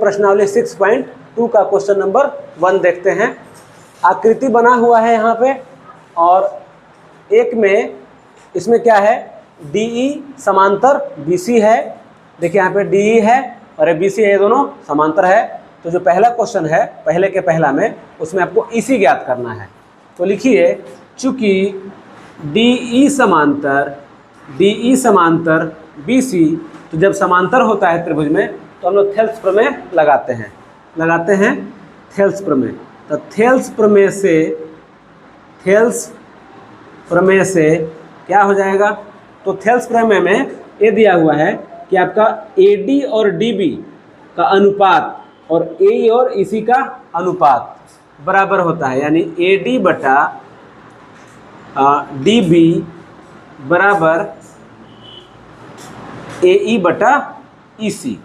प्रश्नावली 6.2 का question number 1 देखते हैं। आकृति बना हुआ है यहाँ पे और एक में इसमें क्या है, DE समांतर BC है। देखिए यहाँ पे DE है और ये BC है, ये दोनों समांतर है। तो जो पहला क्वेश्चन है पहले के पहला में, उसमें आपको EC ज्ञात करना है। तो लिखिए, चूंकि DE समांतर BC, तो जब समांतर होता है त्रिभुज में तो हम लोग थेल्स प्रमेय लगाते हैं थेल्स प्रमेय। तो थेल्स प्रमेय से क्या हो जाएगा, तो थेल्स प्रमेय में ये दिया हुआ है कि आपका AD और DB का अनुपात और AE और EC का अनुपात बराबर होता है, यानी AD बटा DB बराबर AE बटा EC।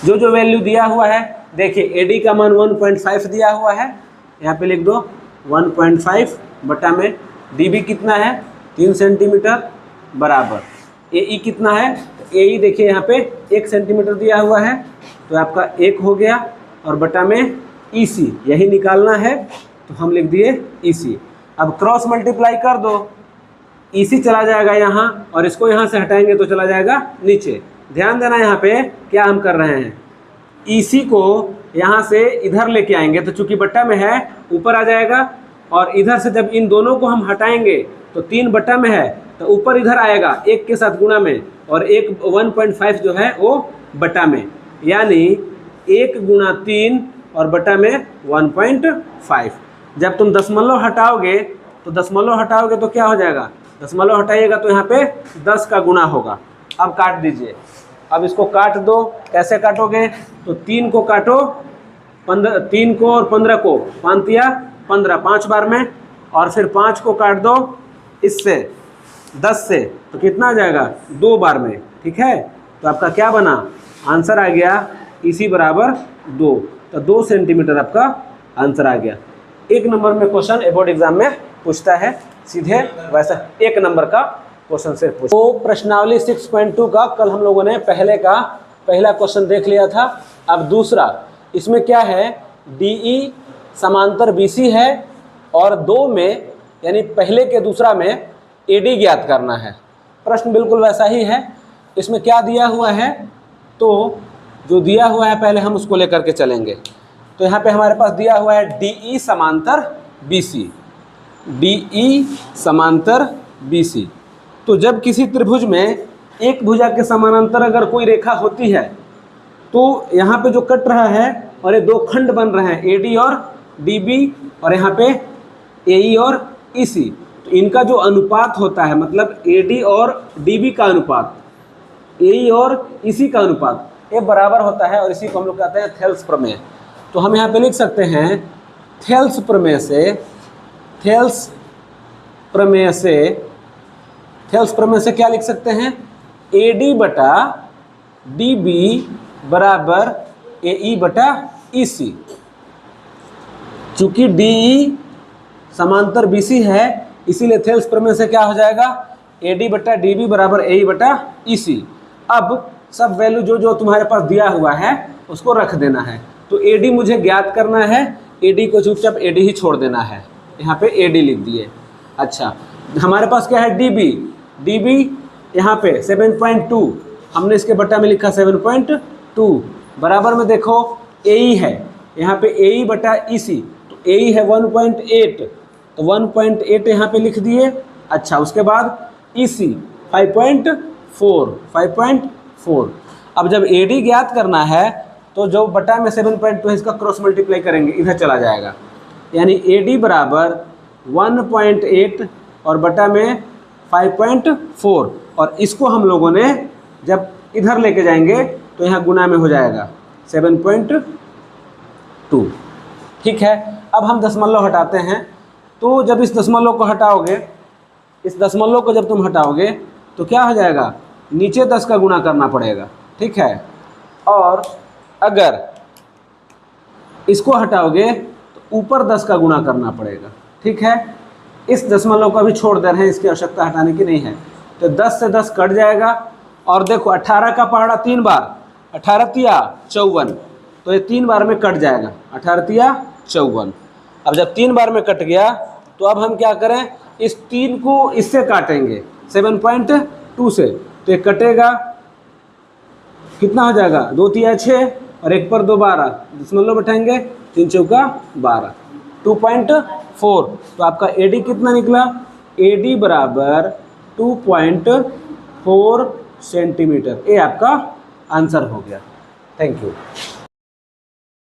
जो वैल्यू दिया हुआ है, देखिए AD का मान 1.5 दिया हुआ है, यहाँ पे लिख दो 1.5 बटा में DB कितना है 3 सेंटीमीटर बराबर AE कितना है, तो AE देखिए यहाँ पे 1 सेंटीमीटर दिया हुआ है, तो आपका 1 हो गया, और बटा में EC यही निकालना है, तो हम लिख दिए EC। अब क्रॉस मल्टीप्लाई कर दो, EC चला जाएगा यहाँ और इसको यहाँ से हटाएंगे तो चला जाएगा नीचे। ध्यान देना यहाँ पे क्या हम कर रहे हैं, EC को यहाँ से इधर लेके आएंगे तो चूंकि बट्टा में है ऊपर आ जाएगा, और इधर से जब इन दोनों को हम हटाएंगे तो 3 बट्टा में है तो ऊपर इधर आएगा 1 के साथ गुणा में, और 1.5 जो है वो बट्टा में, यानी 1 गुणा 3 और बट्टा में 1.5। जब तुम दशमलव हटाओगे तो क्या हो जाएगा, दशमलव हटाइएगा तो यहाँ पे 10 का गुणा होगा। अब काट दीजिए, अब इसको काट दो। कैसे काटोगे, तो 3 को काटो 3 को और 15 को, 5 या 15 5 बार में, और फिर 5 को काट दो इससे 10 से, तो कितना आ जाएगा 2 बार में। ठीक है, तो आपका क्या बना, आंसर आ गया EC बराबर 2। तो 2 सेंटीमीटर आपका आंसर आ गया। 1 नंबर में क्वेश्चन बोर्ड एग्जाम में पूछता है, सीधे वैसा 1 नंबर का क्वेश्चन से पूछता। तो प्रश्नावली 6.2 का कल हम लोगों ने पहला क्वेश्चन देख लिया था। अब दूसरा, इसमें क्या है, DE समांतर BC है और 2 में, यानी पहले के दूसरा में AD ज्ञात करना है। प्रश्न बिल्कुल वैसा ही है। इसमें क्या दिया हुआ है, तो जो दिया हुआ है पहले हम उसको लेकर के चलेंगे। तो यहाँ पे हमारे पास दिया हुआ है DE समांतर BC। तो जब किसी त्रिभुज में एक भुजा के समानांतर अगर कोई रेखा होती है, तो यहाँ पे जो कट रहा है और ये 2 खंड बन रहे हैं AD और DB, और यहाँ पे AE और EC, तो इनका जो अनुपात होता है, मतलब AD और DB का अनुपात, AE और EC का अनुपात, ये बराबर होता है, और इसी को हम लोग कहते हैं थेल्स प्रमेय। तो हम यहाँ पे लिख सकते हैं थेल्स प्रमेय से क्या लिख सकते हैं, AD बटा DB बराबर AE बटा EC। चूंकि DE समांतर BC है, इसीलिए थेल्स प्रमेय से क्या हो जाएगा, AD बटा DB बराबर AE बटा EC। अब सब वैल्यू जो तुम्हारे पास दिया हुआ है उसको रख देना है। तो AD मुझे ज्ञात करना है, AD को चुपचाप AD ही छोड़ देना है, यहाँ पे AD लिख दिए। अच्छा, हमारे पास क्या है, DB यहाँ पे 7.2, हमने इसके बट्टा में लिखा 7.2, बराबर में देखो AE है, यहाँ पे AE बटा EC, तो AE है 1.8, तो 1.8 यहाँ पे लिख दिए। अच्छा, उसके बाद EC 5.4। अब जब AD ज्ञात करना है तो जो बटा में 7.2 है इसका क्रॉस मल्टीप्लाई करेंगे, इधर चला जाएगा, यानी AD बराबर 1.8 और बटा में 5.4, और इसको हम लोगों ने जब इधर लेके जाएंगे तो यहाँ गुना में हो जाएगा 7.2। ठीक है, अब हम दशमलव हटाते हैं। तो जब इस दशमलव को हटाओगे, जब तुम हटाओगे तो क्या हो जाएगा, नीचे 10 का गुणा करना पड़ेगा। ठीक है, और अगर इसको हटाओगे तो ऊपर 10 का गुणा करना पड़ेगा। ठीक है, इस दशमलव को अभी छोड़ दे रहे हैं, इसकी आवश्यकता हटाने की नहीं है। तो 10 से 10 कट जाएगा, और देखो 18 का पहाड़ा 3 बार, 18 तिया 54, तो ये 3 बार में कट जाएगा, 18 तिया 54। अब जब 3 बार में कट गया तो अब हम क्या करें, इस 3 को इससे काटेंगे 7.2 से, तो ये कटेगा, कितना हो जाएगा, 2 तिया 6 और 1 पर 2 12, दशमलव बैठाएंगे, 3 चौका 12, 2.4। तो आपका AD कितना निकला, AD बराबर 2.4 सेंटीमीटर। ये आपका आंसर हो गया। Thank you.